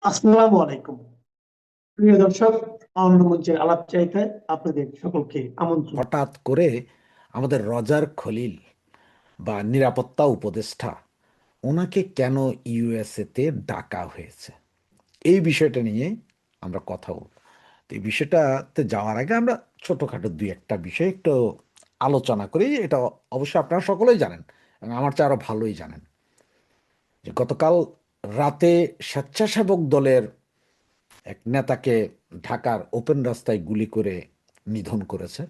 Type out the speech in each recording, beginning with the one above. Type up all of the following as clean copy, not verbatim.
আসসালামু আলাইকুম। প্রিয় দর্শক, অন্য মঞ্চের আলাপ চাইতে আপনাদের সকলকে আমন্ত্রণ। হঠাৎ করে আমাদের রজার খলিল বা নিরাপত্তা উপদেষ্টা ওনাকে কেন ইউএসএ তে ডাকা হয়েছে, এই বিষয়টা নিয়ে আমরা কথা বলব। তো এই বিষয়টাতে যাওয়ার আগে আমরা ছোটখাটো দুই একটা বিষয় একটু আলোচনা করি। এটা অবশ্যই আপনারা সকলেই জানেন এবং আমার চেয়ে আরো ভালোই জানেন যে গতকাল রাতে স্বেচ্ছাসেবক দলের এক নেতাকে ঢাকার ওপেন রাস্তায় গুলি করে নিধন করেছে।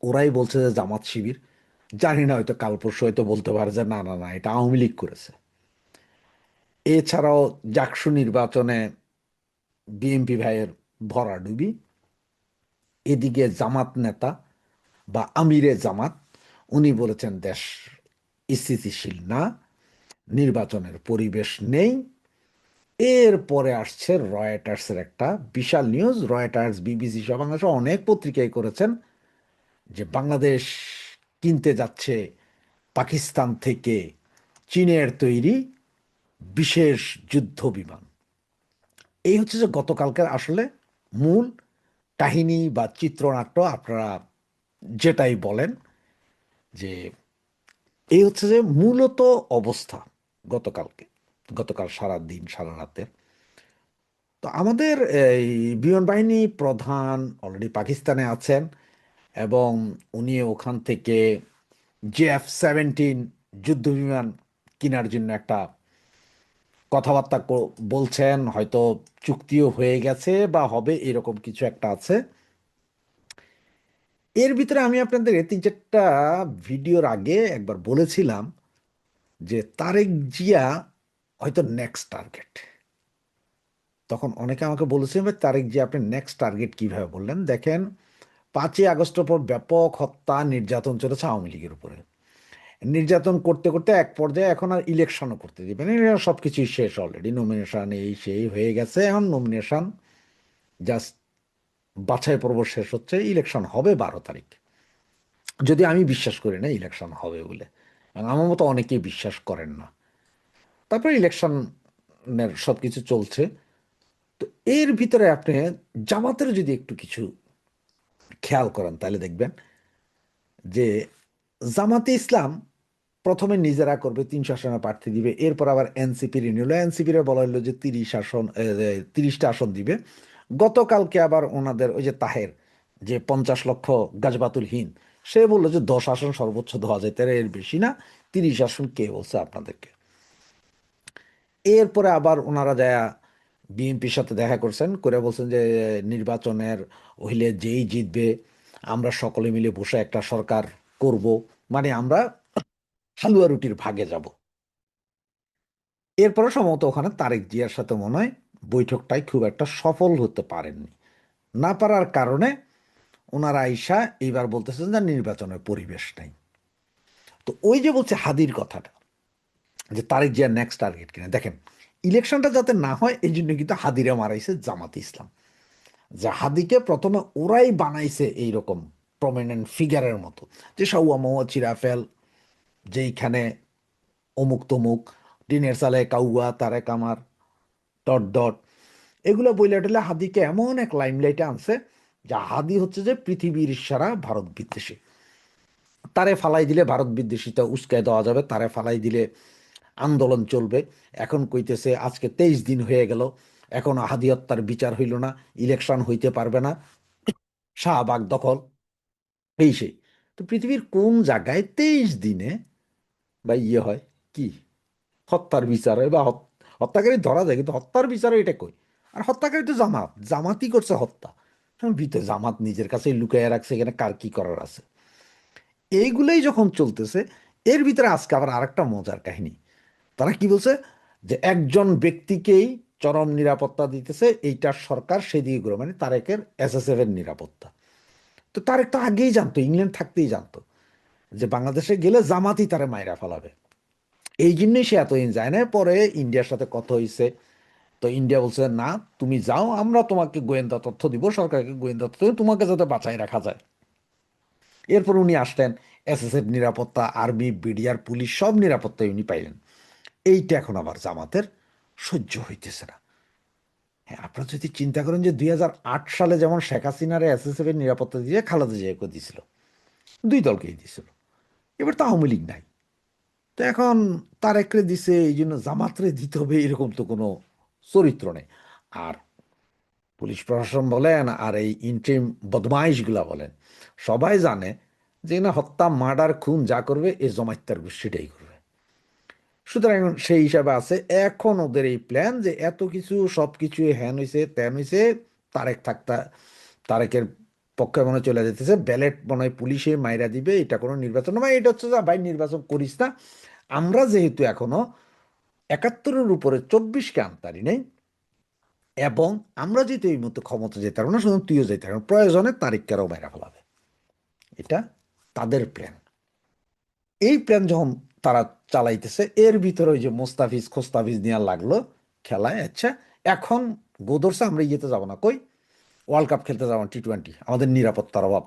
ওরাই বলছে যে জামাত শিবির, জানি না, হয়তো কাল পরশু হয়তো বলতে পারে যে না না না, এটা আওয়ামী লীগ করেছে। এছাড়াও জাকসু নির্বাচনে বিএনপি ভাইয়ের ভরাডুবি, এদিকে জামাত নেতা বা আমিরে জামাত উনি বলেছেন দেশ স্থিতিশীল না, নির্বাচনের পরিবেশ নেই। এরপরে আসছে রয়টার্সের একটা বিশাল নিউজ, রয়টার্স, বিবিসি সহ বাংলাদেশে অনেক পত্রিকায় করেছেন যে বাংলাদেশ কিনতে যাচ্ছে পাকিস্তান থেকে চীনের তৈরি বিশেষ যুদ্ধ বিমান। এই হচ্ছে যে গতকালকের আসলে মূল কাহিনী বা চিত্রনাট্য, আপনারা যেটাই বলেন, যে এই হচ্ছে যে মূলত অবস্থা গতকালকে, গতকাল সারা দিন সারা রাতে। তো আমাদের এই বিমান বাহিনী প্রধান অলরেডি পাকিস্তানে আছেন এবং উনি ওখান থেকে JF-17 যুদ্ধ বিমান কেনার জন্য একটা কথাবার্তা বলছেন, হয়তো চুক্তিও হয়ে গেছে বা হবে, এরকম কিছু একটা আছে। এর ভিতরে আমি আপনাদের তিন চারটা ভিডিওর আগে একবার বলেছিলাম যে তারেক জিয়া হয়তো নেক্সট টার্গেট। তখন অনেকে আমাকে বলেছেন, ভাই তারেক জিয়া আপনি নেক্সট টার্গেট কিভাবে বললেন? দেখেন, 5ই আগস্টের পর ব্যাপক হত্যা নির্যাতন চলেছে আওয়ামী লীগের উপরে। নির্যাতন করতে করতে এক পর্যায়ে এখন আর ইলেকশনও করতে দিবেন, সব কিছুই শেষ, অলরেডি নমিনেশন এই সেই হয়ে গেছে। এখন নমিনেশন জাস্ট বাছাই পর্ব শেষ হচ্ছে, ইলেকশন হবে 12 তারিখ। যদি আমি বিশ্বাস করি না ইলেকশন হবে বলে, এবং আমার মতো অনেকেই বিশ্বাস করেন না। তারপরে ইলেকশনের সব কিছু চলছে। তো এর ভিতরে আপনি জামাতের যদি একটু কিছু খেয়াল করেন তাহলে দেখবেন যে জামাতে ইসলাম প্রথমে নিজেরা করবে, 300 আসনে প্রার্থী দিবে, এরপর আবার এনসিপি রিনিউল, এনসিপির বলা হলো যে 30 আসন, 30টা আসন দিবে। গতকালকে আবার ওনাদের ওই যে তাহের, যে 50 লক্ষ গাজবাতুল হিন্দ, সে বললো যে 10 আসন সর্বোচ্চ দেওয়া যায়, তার এর বেশি না। 30 আসন কে বলছে আপনাদেরকে? এরপরে আবার ওনারা যায় বিএনপির সাথে দেখা করছেন, করে বলছেন যে নির্বাচনের হইলে যেই জিতবে আমরা সকলে মিলে বসে একটা সরকার করব, মানে আমরা হালুয়া রুটির ভাগে যাব। এরপরে সম্ভবত ওখানে তারেক জিয়ার সাথে মনে হয় বৈঠকটাই খুব একটা সফল হতে পারেননি। না পারার কারণে ওনারা আইসা এইবার বলতেছেন যে নির্বাচনের পরিবেশ নাই। তো ওই যে বলছে হাদির কথাটা, যে তারেক জিয়ার নেক্সট টার্গেট কিনা, দেখেন ইলেকশনটা যাতে না হয় এই জন্য কিন্তু হাদিরা মারাইছে জামাত ইসলাম। যে হাদিকে প্রথমে ওরাই বানাইছে এইরকম প্রমিনেন্ট ফিগারের মতো, যে সাউয়া মাউয়া চিরাফেল, যেইখানে অমুক তমুক, টিনের সালে কাউয়া তারেক আমার ডট ডট, এগুলো বইলে টলে হাদিকে এমন এক লাইমলাইটে আনছে যা হাদি হচ্ছে যে পৃথিবীর সারা ভারত বিদ্বেষী। তারে ফালাই দিলে ভারত বিদ্বেষীটা উস্কায় দেওয়া যাবে, তারে ফালাই দিলে আন্দোলন চলবে। এখন কইতেছে আজকে 23 দিন হয়ে গেল, এখন হাদি হত্যার বিচার হইল না, ইলেকশন হইতে পারবে না, শাহবাগ দখল, এই সেই। তো পৃথিবীর কোন জায়গায় 23 দিনে বা ইয়ে হয় কি হত্যার বিচার হয় বা হত্যাকারী ধরা যায়, কিন্তু হত্যার বিচার এটা কই? আর হত্যাকারী তো জামাত, জামাতই করছে হত্যা। এখন ভিতরে জামাত নিজের কাছেই লুকিয়ে রাখছে, এখানে কার কি করার আছে? এইগুলোই যখন চলতেছে, এর ভিতরে আজকে আবার আরেকটা মজার কাহিনী। তারা কি বলছে যে একজন ব্যক্তিকেই চরম নিরাপত্তা দিতেছে এইটা সরকার, সেদিকে গুলো মানে তারেকের SSF এর নিরাপত্তা। তো তারেক তো আগেই জানতো, ইংল্যান্ড থাকতেই জানতো যে বাংলাদেশে গেলে জামাতই তারে মাইরা ফেলাবে। এই জন্যই সে এতদিন যায় না। পরে ইন্ডিয়ার সাথে কথা হয়েছে, তো ইন্ডিয়া বলছে না, তুমি যাও, আমরা তোমাকে গোয়েন্দা তথ্য দিব, সরকারকে গোয়েন্দা তথ্য দিব, তোমাকে যাতে বাঁচাই রাখা যায়। এরপর উনি আসলেন, SSF নিরাপত্তা, আর্মি, বিডিআর, পুলিশ সব নিরাপত্তা উনি পাইলেন। এইটা এখন আবার জামাতের সহ্য হইতেছে না। হ্যাঁ, আপনারা যদি চিন্তা করেন যে 2008 সালে যেমন শেখ হাসিনারে SSF এর নিরাপত্তা দিয়ে খালেদা জিয়াকে দিছিল, দুই দলকেই দিছিল। এবার তো আওয়ামী লীগ নাই, তো এখন তারেকরে দিছে এই জন্য জামাতরে দিতে হবে এরকম তো কোনো চরিত্র নেই। আর পুলিশ প্রশাসন বলেন আর এই ইন্ট্রিম বদমাইশগুলা বলেন, সবাই জানে যে না হত্যা মার্ডার খুন যা করবে এই জমাইত্যার গোষ্ঠীটাই করবে। সুতরাং সেই হিসাবে আছে এখন ওদের এই প্ল্যান যে এত কিছু সব কিছু হ্যান হয়েছে ত্যান হয়েছে, তারেক থাকতা তারেকের পক্ষে মনে হয় চলে যেতেছে, ব্যালেট মনে হয় পুলিশে মাইরা দিবে, এটা কোনো নির্বাচন নয়। এটা হচ্ছে যে ভাই নির্বাচন করিস না, আমরা যেহেতু এখনো 71-এর উপরে 24কে আনতারি নেই, এবং আমরা যেহেতু এই মুহূর্তে ক্ষমতা যেতে পারবো না, শুধু তুইও যেতে পারবো, প্রয়োজনে তারিখকেও মেরা ফেলাবে। এটা তাদের প্ল্যান। এই প্ল্যান যখন তারা চালাইতেছে, এর ভিতরে ওই যে মোস্তাফিজ খোস্তাফিজ নিয়ে লাগলো খেলায়। আচ্ছা, এখন গোদরসা আমরা ইয়েতে যাবো না, কই ওয়ার্ল্ড কাপ খেলতে যাবো T20, আমাদের নিরাপত্তার অভাব।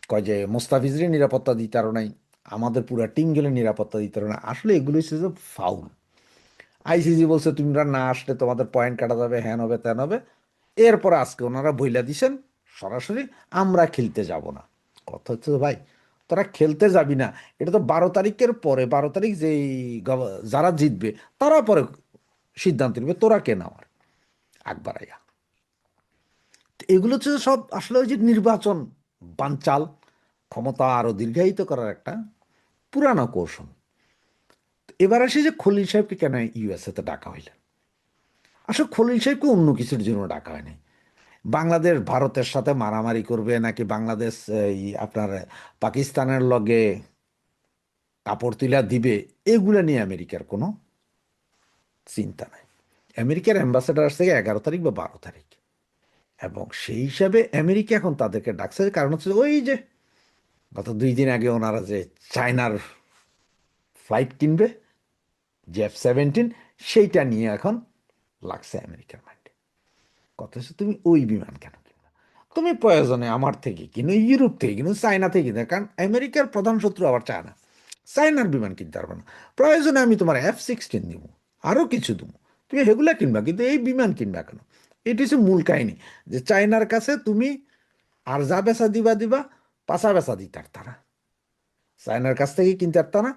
কয় যে মোস্তাফিজের নিরাপত্তা দিতে আরো নাই, আমাদের পুরা টিম গেলে নিরাপত্তা দিতে পারো না। আসলে এগুলো হচ্ছে যে ফাউল। ICC বলছে তোমরা না আসলে তোমাদের পয়েন্ট কাটা যাবে, হ্যান হবে ত্যান হবে। এরপরে আজকে ওনারা বইলা দিছেন সরাসরি আমরা খেলতে যাব না। কথা হচ্ছে ভাই, তোরা খেলতে যাবি না, এটা তো 12 তারিখের পরে, 12 তারিখ যেই যারা জিতবে তারা পরে সিদ্ধান্ত নেবে, তোরা কে নেওয়ার আকবরাইয়া। এগুলো হচ্ছে সব আসলে ওই যে নির্বাচন বানচাল, ক্ষমতা আরো দীর্ঘায়িত করার একটা পুরানো কৌশল। এবার আসে যে খলিল সাহেবকে কেন USA তে ডাকা হইলেন। আসলে খলিল সাহেবকে অন্য কিছুর জন্য ডাকা হয়নি। বাংলাদেশ ভারতের সাথে মারামারি করবে নাকি বাংলাদেশ এই আপনার পাকিস্তানের লগে কাপড় তুলা দিবে, এগুলা নিয়ে আমেরিকার কোনো চিন্তা নাই। আমেরিকার অ্যাম্বাসেডার আসছে 11 তারিখ বা 12 তারিখ, এবং সেই হিসাবে আমেরিকা এখন তাদেরকে ডাকছে। কারণ হচ্ছে ওই যে গত 2 দিন আগে ওনারা যে চায়নার ফ্লাইট কিনবে F-17, সেইটা নিয়ে এখন লাগছে আমেরিকার মাইন্ডে। কথা হচ্ছে তুমি ওই বিমান কেন কিনবে, তুমি প্রয়োজনে আমার থেকে কিনো, ইউরোপ থেকে কিনো, চায়না থেকে কিনো। কারণ আমেরিকার প্রধান শত্রু আবার চায়না, চায়নার বিমান কিনতে পারবে না। প্রয়োজনে আমি তোমার F-16 দিব, আরও কিছু দেবো, তুমি সেগুলা কিনবা, কিন্তু এই বিমান কিনবা কেন। এটি হচ্ছে মূল কাহিনী, যে চায়নার কাছে তুমি আর যা বেচা দিবা দিবা, পাশা বেচা দিতে আর তারা চায়নার কাছ থেকে কিনতে পারত না।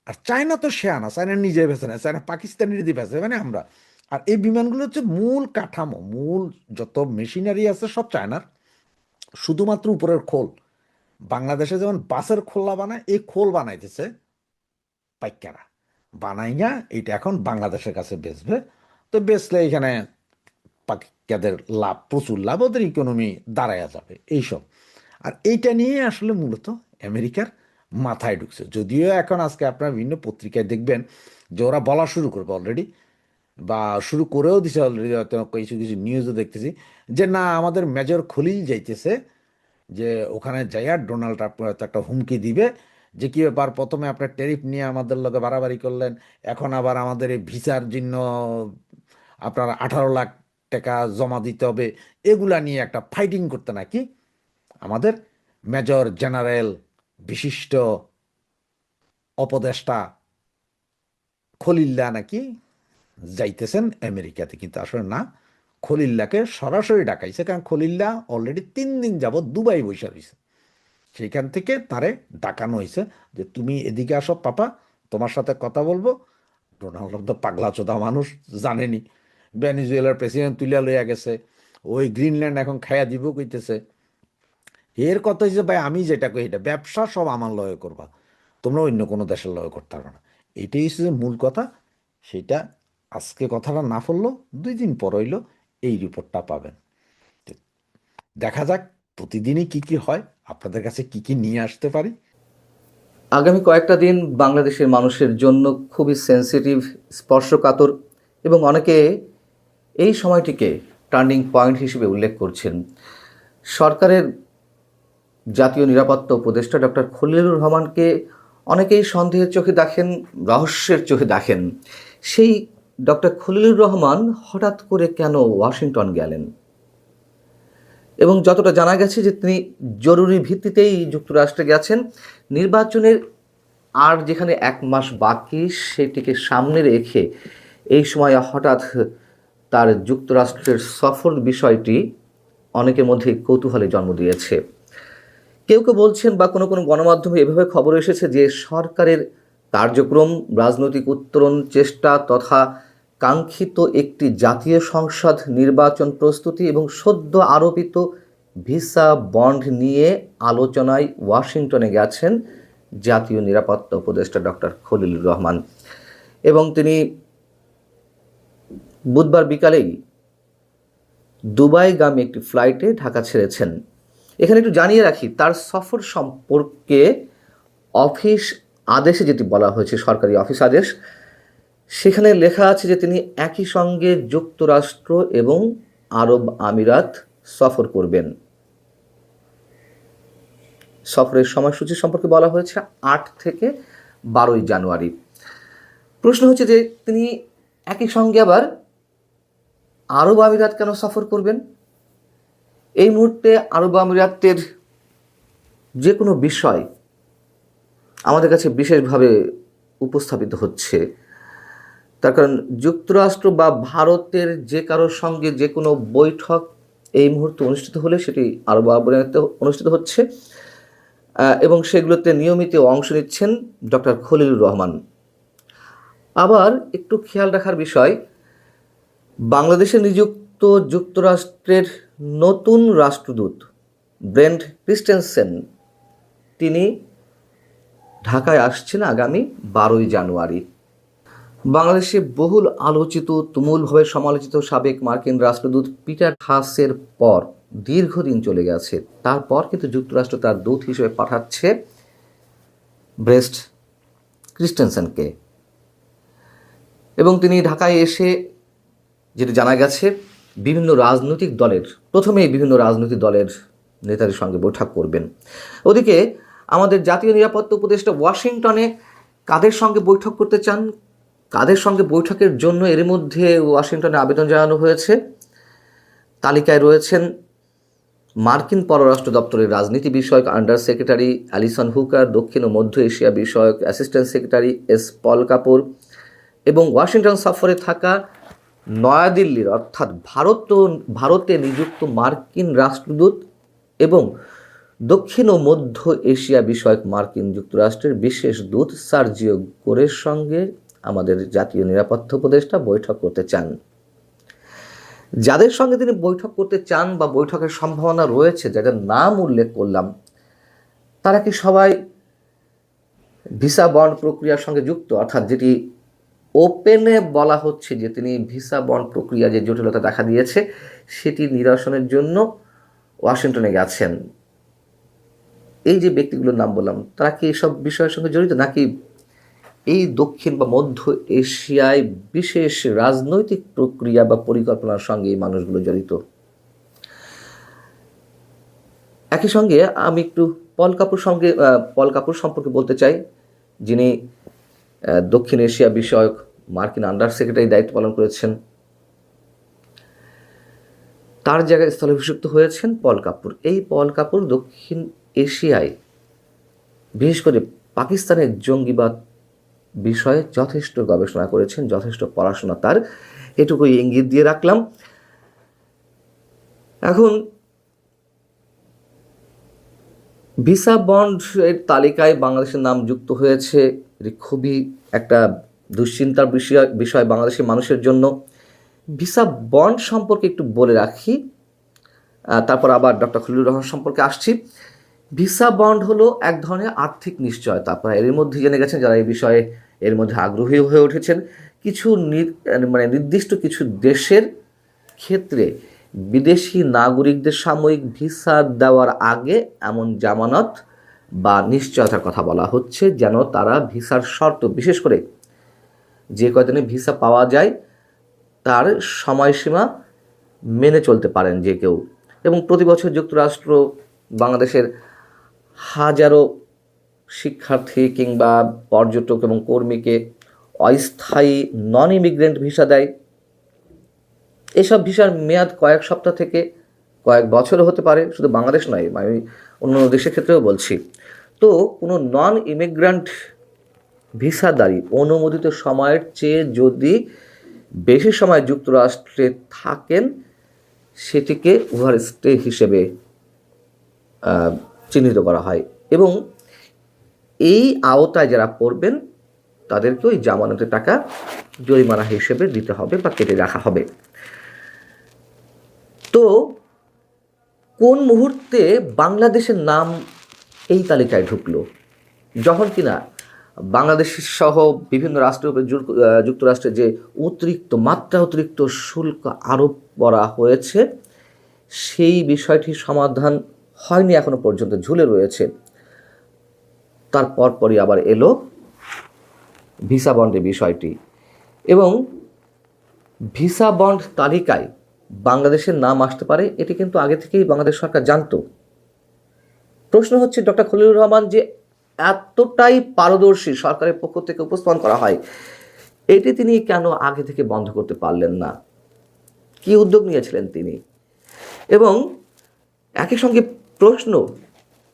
আর চায়না তো সে আনা, চায়না নিজে বেছে না, চায়না পাকিস্তানের দিয়ে বেছে, মানে আমরা। আর এই বিমানগুলো হচ্ছে মূল কাঠামো, মূল যত মেশিনারি আছে সব চায়নার, শুধুমাত্র উপরের খোল। বাংলাদেশে যেমন বাসের খোলা বানায়, এই খোল বানাইতেছে পাইকারা, বানাইয়া এটা এখন বাংলাদেশের কাছে বেচবে। তো বেচলে এখানে পাকিস্তানের লাভ, প্রচুর লাভ, ওদের ইকোনমি দাঁড়ায়া যাবে এইসব। আর এইটা নিয়ে আসলে মূলত আমেরিকার মাথায় ঢুকছে। যদিও এখন আজকে আপনার বিভিন্ন পত্রিকায় দেখবেন যে ওরা বলা শুরু করবে অলরেডি, বা শুরু করেও দিছে অলরেডি, হয়তো কিছু কিছু নিউজও দেখতেছি যে না আমাদের মেজর খলিল যাইতেছে, যে ওখানে যাইয়া ডোনাল্ড ট্রাম্প হয়তো একটা হুমকি দিবে যে কি ব্যাপার, প্রথমে আপনার ট্যারিফ নিয়ে আমাদের লগে বাড়াবাড়ি করলেন, এখন আবার আমাদের এই ভিসার জন্য আপনার 18 লাখ টাকা জমা দিতে হবে, এগুলা নিয়ে একটা ফাইটিং করতে নাকি আমাদের মেজর জেনারেল বিশিষ্ট উপদেষ্টা খলিল্লা নাকি যাইতেছেন আমেরিকাতে। কিন্তু আসলে না, খলিল্লাকে সরাসরি ডাকাইছে, কারণ খলিল্লা অলরেডি 3 দিন যাবৎ দুবাই বৈশা রয়েছে। সেইখান থেকে তারে ডাকানো হয়েছে যে তুমি এদিকে আসো পাপা, তোমার সাথে কথা বলবো। ডোনাল্ড ট্রাম্প তো পাগলা চোদা মানুষ, জানেনি। ভেনেজুয়েলার প্রেসিডেন্ট তুলিয়া লইয়া গেছে, ওই গ্রিনল্যান্ড এখন খাইয়া দিব কইতেছে। এর কথা হচ্ছে ভাই আমি যেটা কই এটা ব্যবসা সব আমার লয়ে করবা, তোমরা অন্য কোনো দেশের লয়ে করতে পারবে না। এইটাই হচ্ছে যে মূল কথা। সেটা আজকে কথাটা না বললো, 2 দিন পর হইলো এই রিপোর্টটা পাবেন। তো দেখা যাক প্রতিদিনই কি কি হয়, আপনাদের কাছে কি কি নিয়ে আসতে পারি। আগামী কয়েকটা দিন বাংলাদেশের মানুষের জন্য খুবই সেন্সিটিভ, স্পর্শকাতর, এবং অনেকে এই সময়টিকে টার্নিং পয়েন্ট হিসেবে উল্লেখ করছেন। সরকারের জাতীয় নিরাপত্তা উপদেষ্টা ডক্টর খলিলুর রহমানকে অনেকেই সন্দেহের চোখে দেখেন, রহস্যের চোখে দেখেন। সেই ডক্টর খলিলুর রহমান হঠাৎ করে কেন ওয়াশিংটন গেলেন? এবং যতটা জানা গেছে যে তিনি জরুরি ভিত্তিতেই যুক্তরাষ্ট্রে গেছেন। নির্বাচনের আর যেখানে 1 মাস বাকি সেটিকে সামনে রেখে এই সময় হঠাৎ তার যুক্তরাষ্ট্রের সফর বিষয়টি অনেকের মধ্যে কৌতূহলে জন্ম দিয়েছে। কেউ কেউ বলছেন বা কোনো কোনো গণমাধ্যমে এভাবে খবর এসেছে যে সরকারের কার্যক্রম, রাজনৈতিক উত্তরণ চেষ্টা তথা কাঙ্ক্ষিত একটি জাতীয় সংসদ নির্বাচন প্রস্তুতি এবং সদ্য আরোপিত ভিসা বন্ড নিয়ে আলোচনায় ওয়াশিংটনে গেছেন জাতীয় নিরাপত্তা উপদেষ্টা ডক্টর খলিলুর রহমান, এবং তিনি বুধবার বিকালেই দুবাইগামী একটি ফ্লাইটে ঢাকা ছেড়েছেন। এখানে একটু জানিয়ে রাখি, তার সফর সম্পর্কে অফিস আদেশে যেটি বলা হয়েছে, সরকারি অফিস আদেশ, সেখানে লেখা আছে যে তিনি একই সঙ্গে যুক্তরাষ্ট্র এবং আরব আমিরাত সফর করবেন। সফরের সময়সূচি সম্পর্কে বলা হয়েছে 8 থেকে 12 জানুয়ারি। প্রশ্ন হচ্ছে যে তিনি একই সঙ্গে আবার আরব আমিরাত কেন সফর করবেন? এই মুহূর্তে আরব আমিরাতের যে কোনো বিষয় আমাদের কাছে বিশেষভাবে উপস্থাপিত হচ্ছে, তার কারণ যুক্তরাষ্ট্র বা ভারতের যে কারোর সঙ্গে যে কোনো বৈঠক এই মুহূর্তে অনুষ্ঠিত হলে সেটি আরব আমিরাতে অনুষ্ঠিত হচ্ছে, এবং সেগুলোতে নিয়মিত অংশ নিচ্ছেন ডক্টর খলিলুর রহমান। আবার একটু খেয়াল রাখার বিষয়, বাংলাদেশে নিযুক্ত যুক্তরাষ্ট্রের নতুন রাষ্ট্রদূত ব্রেন্ট ক্রিস্টেনসেন তিনি ঢাকায় আসছেন আগামী 12 জানুয়ারি। বাংলাদেশে বহুল আলোচিত, তুমুলভাবে সমালোচিত সাবেক মার্কিন রাষ্ট্রদূত পিটার হাসের পর দীর্ঘদিন চলে গেছে, তারপর কিন্তু যুক্তরাষ্ট্র তার দূত হিসেবে পাঠাচ্ছে ব্রেন্ট ক্রিস্টেনসেনকে, এবং তিনি ঢাকায় এসে যেটা জানা গেছে প্রথমেই বিভিন্ন রাজনৈতিক দলের নেতাদের সঙ্গে বৈঠক করবেন। ওদিকে আমাদের জাতীয় নিরাপত্তা উপদেষ্টা ওয়াশিংটনে কাদের সঙ্গে বৈঠক করতে চান, কাদের সঙ্গে বৈঠকের জন্য এর মধ্যে ওয়াশিংটনে আবেদন জানানো হয়েছে, তালিকায় রয়েছেন মার্কিন পররাষ্ট্র দপ্তরের রাজনীতি বিষয়ক আন্ডার সেক্রেটারি অ্যালিসন হুকার, দক্ষিণ ও মধ্য এশিয়া বিষয়ক অ্যাসিস্ট্যান্ট সেক্রেটারি এস পল কাপুর, এবং ওয়াশিংটন সফরে থাকা নয়াদিল্লির অর্থাৎ ভারতে নিযুক্ত মার্কিন রাষ্ট্রদূত এবং দক্ষিণ ও মধ্য এশিয়া বিষয়ক মার্কিন যুক্তরাষ্ট্রের বিশেষ দূত সার্জিও গোরের সঙ্গে আমাদের জাতীয় নিরাপত্তা উপদেষ্টা বৈঠক করতে চান। যাদের সঙ্গে তিনি বৈঠক করতে চান বা বৈঠকের সম্ভাবনা রয়েছে, যাদের নাম উল্লেখ করলাম, তারা কি সবাই ভিসা বন্ড প্রক্রিয়ার সঙ্গে যুক্ত? অর্থাৎ যেটি ওপেনে বলা হচ্ছে যে তিনি ভিসা বন্ড প্রক্রিয়া যে জটিলতা দেখা দিয়েছে সেটি নিরসনের জন্য ওয়াশিংটনে গেছেন। এই যে ব্যক্তিগুলোর নাম বললাম, তারা কি এসব বিষয়ের সঙ্গে জড়িত, নাকি এই দক্ষিণ বা মধ্য এশিয়ায় বিশেষ রাজনৈতিক প্রক্রিয়া বা পরিকল্পনার সঙ্গে এই মানুষগুলো জড়িত? একই সঙ্গে আমি একটু পল কাপুর সম্পর্কে বলতে চাই, যিনি দক্ষিণ এশিয়া বিষয়ক মার্কিন আন্ডার সেক্রেটারি দায়িত্ব পালন করেছেন। তার জায়গায় স্থলাভিষিক্ত হয়েছেন পল কাপুর। এই পল কাপুর দক্ষিণ এশিয়ায় বিশেষ করে পাকিস্তানের জঙ্গিবাদ বিষয়ে যথেষ্ট গবেষণা করেছেন, যথেষ্ট পড়াশোনা তার, এটুকুই ইঙ্গিত দিয়ে রাখলাম। এখন ভিসা বন্ড এর তালিকায় বাংলাদেশের নাম যুক্ত হয়েছে, এটি খুবই একটা দুশ্চিন্তার বিষয় বাংলাদেশের মানুষের জন্য। ভিসা বন্ড সম্পর্কে একটু বলে রাখি, তারপর আবার ডক্টর খলিলুর রহমান সম্পর্কে আসছি। ভিসা বন্ড হলো এক ধরনের আর্থিক নিশ্চয়তা। আপনারা এর মধ্যে জেনে গেছেন, যারা এই বিষয়ে এর মধ্যে আগ্রহী হয়ে উঠেছেন, কিছু নির্দিষ্ট কিছু দেশের ক্ষেত্রে বিদেশি নাগরিকদের সাময়িক ভিসা দেওয়ার আগে এমন জামানত বা নিশ্চয়তার কথা বলা হচ্ছে যেন তারা ভিসার শর্ত, বিশেষ করে যে কয়দিনে ভিসা পাওয়া যায় তার সময়সীমা মেনে চলতে পারেন যে কেউ। এবং প্রতি বছর যুক্তরাষ্ট্র বাংলাদেশের হাজারো শিক্ষার্থী কিংবা পর্যটক এবং কর্মীকে অস্থায়ী নন ইমিগ্রেন্ট ভিসা দেয়। এসব ভিসার মেয়াদ কয়েক সপ্তাহ থেকে কয়েক বছরও হতে পারে, শুধু বাংলাদেশ নয়, আমি অন্য দেশের ক্ষেত্রেও বলছি। তো কোনো নন ইমিগ্রেন্ট ভিসাদারি অনুমোদিত সময়ের চেয়ে যদি বেশি সময় যুক্তরাষ্ট্রে থাকেন সেটিকে ওভার স্টে হিসেবে চিহ্নিত করা হয় এবং এই আওতায় যারা পড়বেন তাদেরকে ওই জামানতের টাকা জরিমানা হিসেবে দিতে হবে বা কেটে রাখা হবে। তো কোন মুহূর্তে বাংলাদেশের নাম এই তালিকায় ঢুকলো? যখন কিনা বাংলাদেশ সহ বিভিন্ন রাষ্ট্রের উপরে যুক্তরাষ্ট্রের যে অতিরিক্ত শুল্ক আরোপ করা হয়েছে সেই বিষয়টির সমাধান হয়নি এখনো পর্যন্ত, ঝুলে রয়েছে। তার পরপরই আবার এলো ভিসা বন্ডের বিষয়টি এবং ভিসা বন্ড তালিকায় বাংলাদেশের নাম আসতে পারে এটি কিন্তু আগে থেকেই বাংলাদেশ সরকার জানতো। প্রশ্ন হচ্ছে ডক্টর খলিলুর রহমান যে এতটাই পারদর্শী সরকারের পক্ষ থেকে উপস্থাপন করা হয়, এটি তিনি কেন আগে থেকে বন্ধ করতে পারলেন না? কি উদ্যোগ নিয়েছিলেন তিনি? এবং একই সঙ্গে প্রশ্ন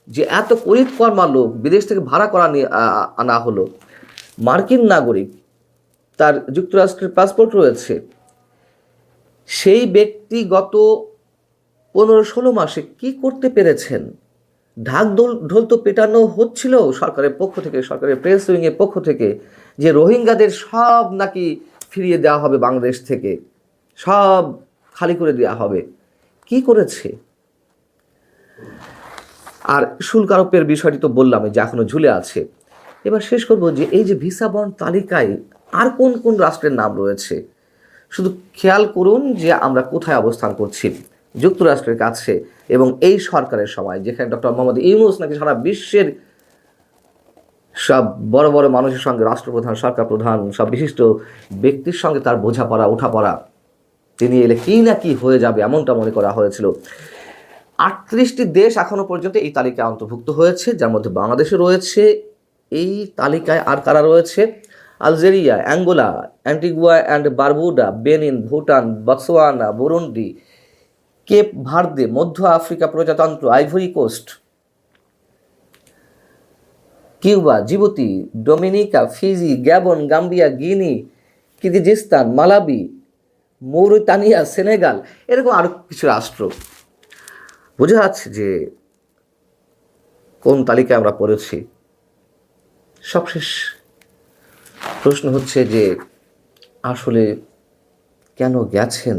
যে এত কর্মা লোক বিদেশ থেকে ভাড়া করা নিয়ে আনা হলো, মার্কিন নাগরিক, তার যুক্তরাষ্ট্রের পাসপোর্ট রয়েছে, সেই ব্যক্তি গত 15-16 মাসে কি করতে পেরেছেন? ঢাক ঢোল তো পেটানো হচ্ছিল সরকারের পক্ষ থেকে, সরকারের প্রেস উইংয়ের পক্ষ থেকে, যে রোহিঙ্গাদের সব নাকি ফিরিয়ে দেওয়া হবে, বাংলাদেশ থেকে সব খালি করে দেওয়া হবে। কি করেছে? আর শুল্ক আরোপের বিষয়টি তো বললাম যে এখনো ঝুলে আছে। এবার শেষ করব যে এই যে ভিসা বন্ড তালিকায় আর কোন কোন রাষ্ট্রের নাম রয়েছে শুধু খেয়াল করুন যে আমরা কোথায় অবস্থান করছি, যুক্তরাষ্ট্রের কাছে। এবং এই সরকারের সময় যেখানে ডক্টর মোহাম্মদ ইউনূস নাকি সারা বিশ্বের সব বড় বড় মানুষের সঙ্গে, রাষ্ট্রপ্রধান, সরকার প্রধান, সব বিশিষ্ট ব্যক্তির সঙ্গে তার বোঝাপড়া ওঠাপড়া, তিনি এলে কি না কি হয়ে যাবে এমনটা মনে করা হয়েছিল। 38টি দেশ এখনো পর্যন্ত এই তালিকায় অন্তর্ভুক্ত হয়েছে, যার মধ্যে বাংলাদেশে রয়েছে। এই তালিকায় আর কারা রয়েছে? Algeria, Angola, Antigua and Barbuda, Benin, Bhutan, Botswana, Burundi, Cape Verde, মধ্য আফ্রিকা প্রজাতন্ত্র, Ivory Coast, Cuba, Djibouti, Dominica, Fiji, Gabon, Gambia, Guinea, Kyrgyzstan, Malawi, Mauritania, Senegal, এরকম আরো কিছু রাষ্ট্র। বোঝা যাচ্ছে যে কোন তালিকায় আমরা পড়েছি। সবশেষ প্রশ্ন হচ্ছে যে আসলে কেন গেছেন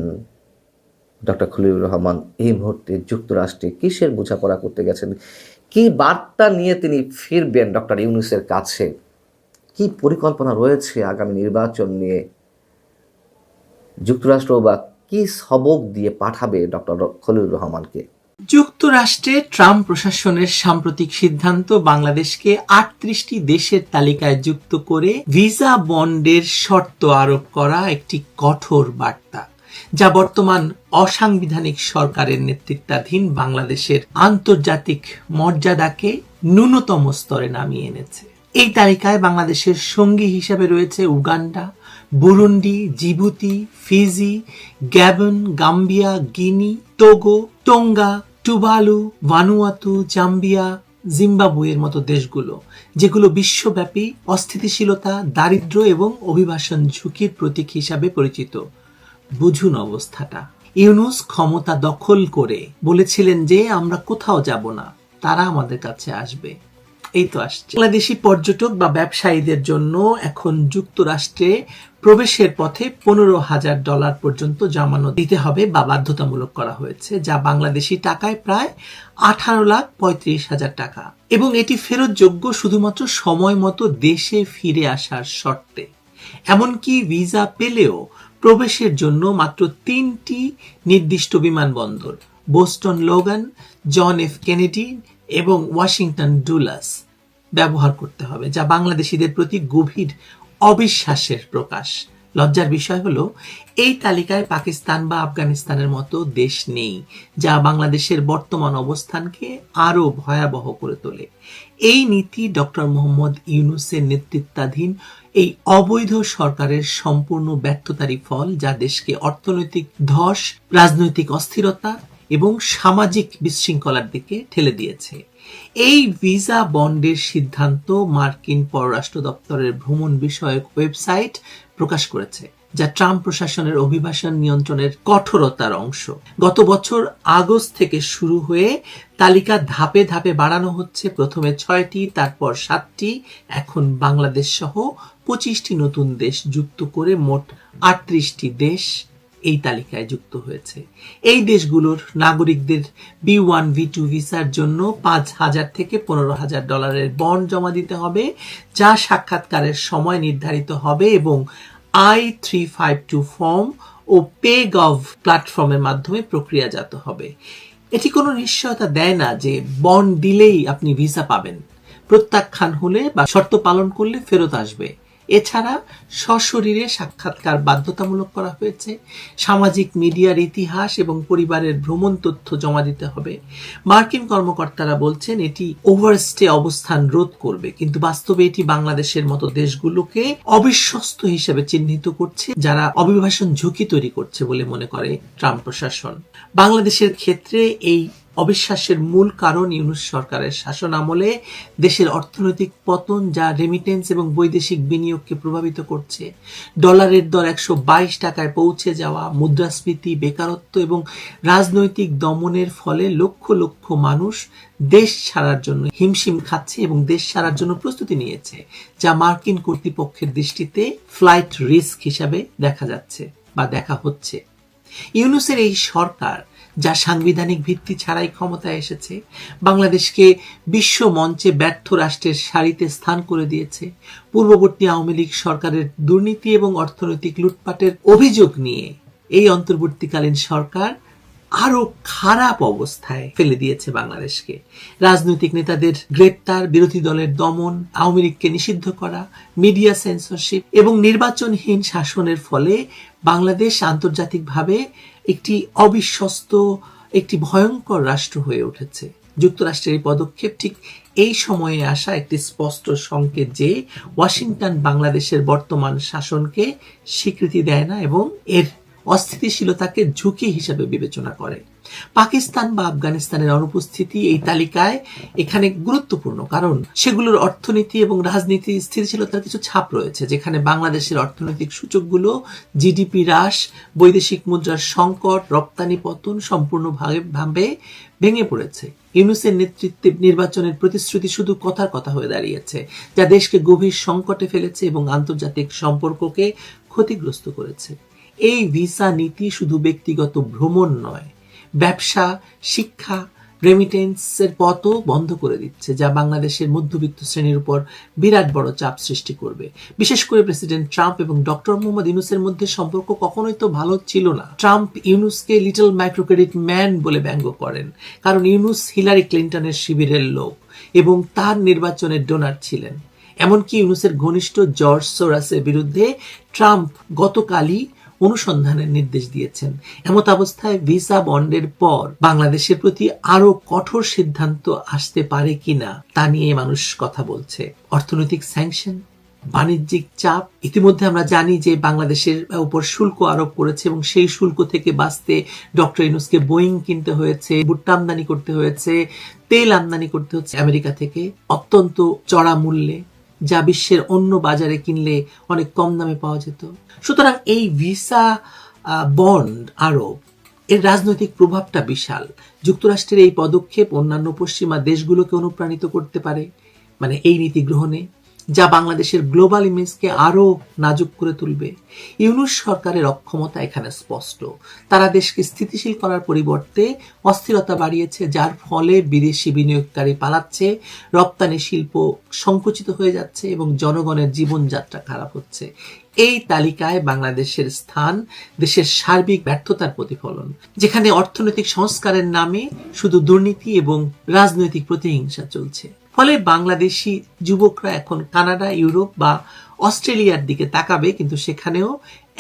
ডক্টর খলিলুর রহমান এই মুহূর্তে যুক্তরাষ্ট্রে? কিসের বোঝাপড়া করতে গেছেন? কি বার্তা নিয়ে তিনি ফিরবেন ডক্টর ইউনূসের কাছে? কি পরিকল্পনা রয়েছে আগামী নির্বাচন নিয়ে? যুক্তরাষ্ট্র বা কি সবক দিয়ে পাঠাবে ডক্টর খলিলুর রহমানকে? যুক্তরাষ্ট্রে ট্রাম্প প্রশাসনের সাম্প্রতিক সিদ্ধান্ত বাংলাদেশকে 38টি দেশের তালিকায় যুক্ত করে ভিসা বন্ডের শর্ত আরোপ করা একটি কঠোর বার্তা, যা বর্তমান অসাংবিধানিক সরকারের নেতৃত্বাধীন বাংলাদেশের আন্তর্জাতিক মর্যাদাকে ন্যূনতম স্তরে নামিয়ে এনেছে। এই তালিকায় বাংলাদেশের সঙ্গী হিসেবে রয়েছে Uganda, Burundi, Djibouti, Fiji, Gabon, Gambia, Guinea, Togo, Tonga, Tuvalu, Vanuatu, Zambia, জিম্বাবুয়ের মতো দেশগুলো, যেগুলো বিশ্বব্যাপী অস্থিতিশীলতা, দারিদ্র্য এবং অভিবাসন ঝুঁকির প্রতীক হিসাবে পরিচিত। বুঝুন অবস্থাটা। ইউনূস ক্ষমতা দখল করে বলেছিলেন যে আমরা কোথাও যাব না, তারা আমাদের কাছে আসবে। এই তো আসছে। বাংলাদেশি পর্যটক বা ব্যবসায়ীদের জন্য এখন যুক্তরাষ্ট্রে প্রবেশের পথে $15,000 পর্যন্ত জামানত দিতে হবে বা বাধ্যতামূলক করা হয়েছে, যা বাংলাদেশি টাকায় প্রায় 18,35,000 টাকা। এবং এটি ফেরতযোগ্য শুধুমাত্র সময় মতো দেশে ফিরে আসার শর্তে। এমনকি ভিসা পেলেও প্রবেশের জন্য মাত্র 3টি নির্দিষ্ট বিমানবন্দর, Boston Logan, John F Kennedy এবং ওয়াশিংটন ডুলাস ব্যবহার করতে হবে, যা বাংলাদেশিদের প্রতি গভীর অবিশ্বাসের প্রকাশ। লজ্জার বিষয় হলো এই তালিকায় পাকিস্তান বা আফগানিস্তানের মতো দেশ নেই, যা বাংলাদেশের বর্তমান অবস্থানকে আরো ভয়াবহ করে তোলে। এই নীতি ডক্টর মোহাম্মদ ইউনূসের নেতৃত্বাধীন এই অবৈধ সরকারের সম্পূর্ণ ব্যর্থতারই ফল, যা দেশকে অর্থনৈতিক ধস, রাজনৈতিক অস্থিরতা এবং সামাজিক বিশৃঙ্খলার দিকে ঠেলে দিয়েছে। এই ভিসা বন্ডের সিদ্ধান্ত মার্কিন পররাষ্ট্র দপ্তরের ভ্রমণ বিষয়ক ওয়েবসাইট প্রকাশ করেছে, যা ট্রাম্প প্রশাসনের অভিবাসন নিয়ন্ত্রণের কঠোরতার অংশ। গত বছর আগস্ট থেকে শুরু হয়ে তালিকা ধাপে ধাপে বাড়ানো হচ্ছে। প্রথমে 6টি, তারপর 7টি, এখন বাংলাদেশ সহ 25টি নতুন দেশ যুক্ত করে মোট 38টি দেশ এই তালিকায় যুক্ত হয়েছে। এই দেশগুলোর নাগরিকদের B1, B2 ভিসার জন্য $5,000 থেকে $15,000 বন্ড জমা দিতে হবে, যা সাক্ষাৎকারের সময় নির্ধারিত হবে এবং I-352 ফর্ম ও পেগভ প্ল্যাটফর্মের মাধ্যমে প্রক্রিয়াজাত হবে। এটি কোনো নিশ্চয়তা দেয় না যে বন্ড দিলেই আপনি ভিসা পাবেন, প্রত্যাখ্যান হলে বা শর্ত পালন করলে ফেরত আসবে। এছাড়া সশরীরে সাক্ষাৎকার বাধ্যতামূলক করা হয়েছে। সামাজিক মিডিয়ার ইতিহাস এবং পরিবারের ভ্রমণ তথ্য জমা দিতে হবে। মার্কিন কর্মকর্তারা বলছেন এটি ওভারস্টে অবস্থান রোধ করবে, কিন্তু বাস্তবে এটি বাংলাদেশের মতো দেশগুলোকে অবিশ্বস্ত হিসেবে চিহ্নিত করছে, যারা অভিবাসন ঝুঁকি তৈরি করছে বলে মনে করে ট্রাম্প প্রশাসন। বাংলাদেশের ক্ষেত্রে এই অবিশ্বাসের মূল কারণ ইউনূস সরকারের শাসন আমলে দেশের অর্থনৈতিক পতন, যা রেমিটেন্স এবং বৈদেশিক বিনিয়োগকে প্রভাবিত করছে। ডলারের দর 122 টাকায় পৌঁছে যাওয়া, মুদ্রাস্ফীতি, বেকারত্ব এবং রাজনৈতিক দমনের ফলে লক্ষ লক্ষ মানুষ দেশ ছাড়ার জন্য হিমশিম খাচ্ছে এবং দেশ ছাড়ার জন্য প্রস্তুতি নিয়েছে, যা মার্কিন কর্তৃপক্ষের দৃষ্টিতে ফ্লাইট রিস্ক হিসাবে দেখা যাচ্ছে বা দেখা হচ্ছে। ইউনূসের এই সরকার, যা সাংবিধানিক ভিত্তি ছাড়াই ক্ষমতায় এসেছে, বাংলাদেশকে বিশ্ব মঞ্চে ব্যর্থ রাষ্ট্রের সারিতে স্থান করে দিয়েছে। পূর্ববর্তী আওয়ামী লীগ সরকারের দুর্নীতি এবং অর্থনৈতিক লুটপাটের অভিযোগ নিয়ে এই অন্তর্বর্তীকালীন সরকার আরো খারাপ অবস্থায় ফেলে দিয়েছে বাংলাদেশকে। রাজনৈতিক নেতাদের গ্রেপ্তার, বিরোধী দলের দমন, আওয়ামী লীগকে নিষিদ্ধ করা, মিডিয়া সেন্সরশিপ এবং নির্বাচনহীন শাসনের ফলে বাংলাদেশ আন্তর্জাতিকভাবে একটি অবিশ্বস্ত, একটি ভয়ঙ্কর রাষ্ট্র হয়ে উঠেছে। যুক্তরাষ্ট্রের এই পদক্ষেপ ঠিক এই সময়ে আসা একটি স্পষ্ট সংকেত যে ওয়াশিংটন বাংলাদেশের বর্তমান শাসনকে স্বীকৃতি দেয় না এবং এর অস্থিতিশীলতাকে ঝুঁকি হিসেবে বিবেচনা করে। পাকিস্তান বা আফগানিস্তানের অনুপস্থিতি এই তালিকায় এখানে গুরুত্বপূর্ণ, কারণ সেগুলোর অর্থনীতি এবং রাজনীতি স্থিতিশীলতার কিছু ছাপ রয়েছে, যেখানে বাংলাদেশের অর্থনৈতিক সূচকগুলো জিডিপি হ্রাস, বৈদেশিক মুদ্রার সংকট, রপ্তানি পতন সম্পূর্ণভাবে ভেঙে পড়েছে। ইউনূসের নেতৃত্বে নির্বাচনের প্রতিশ্রুতি শুধু কথার কথা হয়ে দাঁড়িয়েছে, যা দেশকে গভীর সংকটে ফেলেছে এবং আন্তর্জাতিক সম্পর্ককে ক্ষতিগ্রস্ত করেছে। এই ভিসা নীতি শুধু ব্যক্তিগত ভ্রমণ নয়, ব্যবসা, শিক্ষা, রেমিটেন্সের পথও বন্ধ করে দিচ্ছে, যা বাংলাদেশের মধ্যবিত্ত শ্রেণীর উপর বিরাট বড় চাপ সৃষ্টি করবে। বিশেষ করে প্রেসিডেন্ট ট্রাম্প এবং ডক্টর মোহাম্মদ ইউনূসের মধ্যে সম্পর্ক কখনোই তো ভালো ছিল না। ট্রাম্প ইউনূসকে লিটল মাইক্রোক্রেডিট ম্যান বলে ব্যঙ্গ করেন, কারণ ইউনূস হিলারি ক্লিন্টনের শিবিরের লোক এবং তার নির্বাচনের ডোনার ছিলেন। এমনকি ইউনূসের ঘনিষ্ঠ জর্জ সোরসের বিরুদ্ধে ট্রাম্প গতকালই অনুসন্ধানের নির্দেশ দিয়েছেন। এমত অবস্থায় ভিসা বন্ডের পর বাংলাদেশের প্রতি আরো কঠোর সিদ্ধান্ত আসতে পারে কিনা তা নিয়ে মানুষ কথা বলছে। অর্থনৈতিক স্যাংশন, বাণিজ্যিক চাপ, ইতিমধ্যে আমরা জানি যে বাংলাদেশের উপর শুল্ক আরোপ করেছে এবং সেই শুল্ক থেকে বাঁচতে ডক্টর ইউনূসকে বোয়িং কিনতে হয়েছে, ভুট্টা আমদানি করতে হয়েছে, তেল আমদানি করতে হচ্ছে আমেরিকা থেকে অত্যন্ত চড়া মূল্যে, যা বিশ্বের অন্য বাজারে কিনলে অনেক কম দামে পাওয়া যেত। সুতরাং এই ভিসা বন্ড আরোপ এর রাজনৈতিক প্রভাবটা বিশাল। যুক্তরাষ্ট্রের এই পদক্ষেপ অন্যান্য পশ্চিমা দেশগুলোকে অনুপ্রাণিত করতে পারে, মানে এই নীতি গ্রহণে, যা বাংলাদেশের গ্লোবাল ইমেজকে আরো নাজুক করে তুলবে। ইউনূস সরকারের অক্ষমতা এখানে স্পষ্ট। তারা দেশকে স্থিতিশীল করার পরিবর্তে অস্থিরতা বাড়িয়েছে, যার ফলে বিদেশি বিনিয়োগকারী পালাচ্ছে, রপ্তানি শিল্প সংকুচিত হয়ে যাচ্ছে এবং জনগণের জীবনযাত্রা খারাপ হচ্ছে। এই তালিকায় বাংলাদেশের স্থান দেশের সার্বিক ব্যর্থতার প্রতিফলন, যেখানে অর্থনৈতিক সংস্কারের নামে শুধু দুর্নীতি এবং রাজনৈতিক প্রতিহিংসা চলছে। ফলে বাংলাদেশি যুবকরা এখন কানাডা, ইউরোপ বা অস্ট্রেলিয়ার দিকে তাকাবে, কিন্তু সেখানেও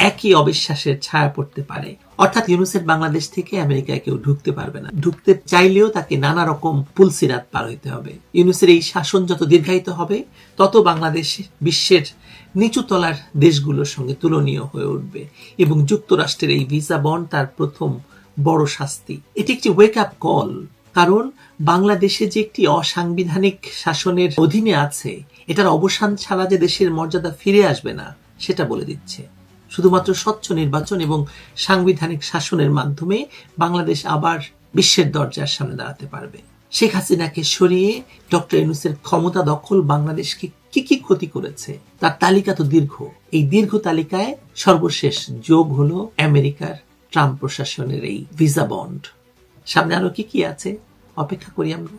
একই অবিশ্বাসের ছায়া পড়তে পারে। অর্থাৎ ইউনূসের বাংলাদেশ থেকে আমেরিকায় কেউ ঢুকতে পারবে না, ঢুকতে চাইলেও তাকে নানা রকম পুলসিরাত পার হইতে হবে। ইউনূসের এই শাসন যত দীর্ঘায়িত হবে, তত বাংলাদেশ বিশ্বের নিচুতলার দেশগুলোর সঙ্গে তুলনীয় হয়ে উঠবে এবং যুক্তরাষ্ট্রের এই ভিসা বন্ড তার প্রথম বড় শাস্তি। এটি একটি ওয়েক আপ কল, কারণ বাংলাদেশে যে একটি অসাংবিধানিক শাসনের অধীনে আছে, এটার অবসান ছাড়া যে দেশের মর্যাদা ফিরে আসবে না সেটা বলে দিচ্ছে। শুধুমাত্র স্বচ্ছ নির্বাচন এবং সাংবিধানিক শাসনের মাধ্যমে বাংলাদেশ আবার বিশ্বের দরজার সামনে দাঁড়াতে পারবে। শেখ হাসিনাকে সরিয়ে ডক্টর ইউনূসের ক্ষমতা দখল বাংলাদেশকে কি কি ক্ষতি করেছে তার তালিকা তো দীর্ঘ। এই দীর্ঘ তালিকায় সর্বশেষ যোগ হলো আমেরিকার ট্রাম্প প্রশাসনের এই ভিসা বন্ড। সামনে আরো কি কি আছে অপেক্ষা করি আমরা।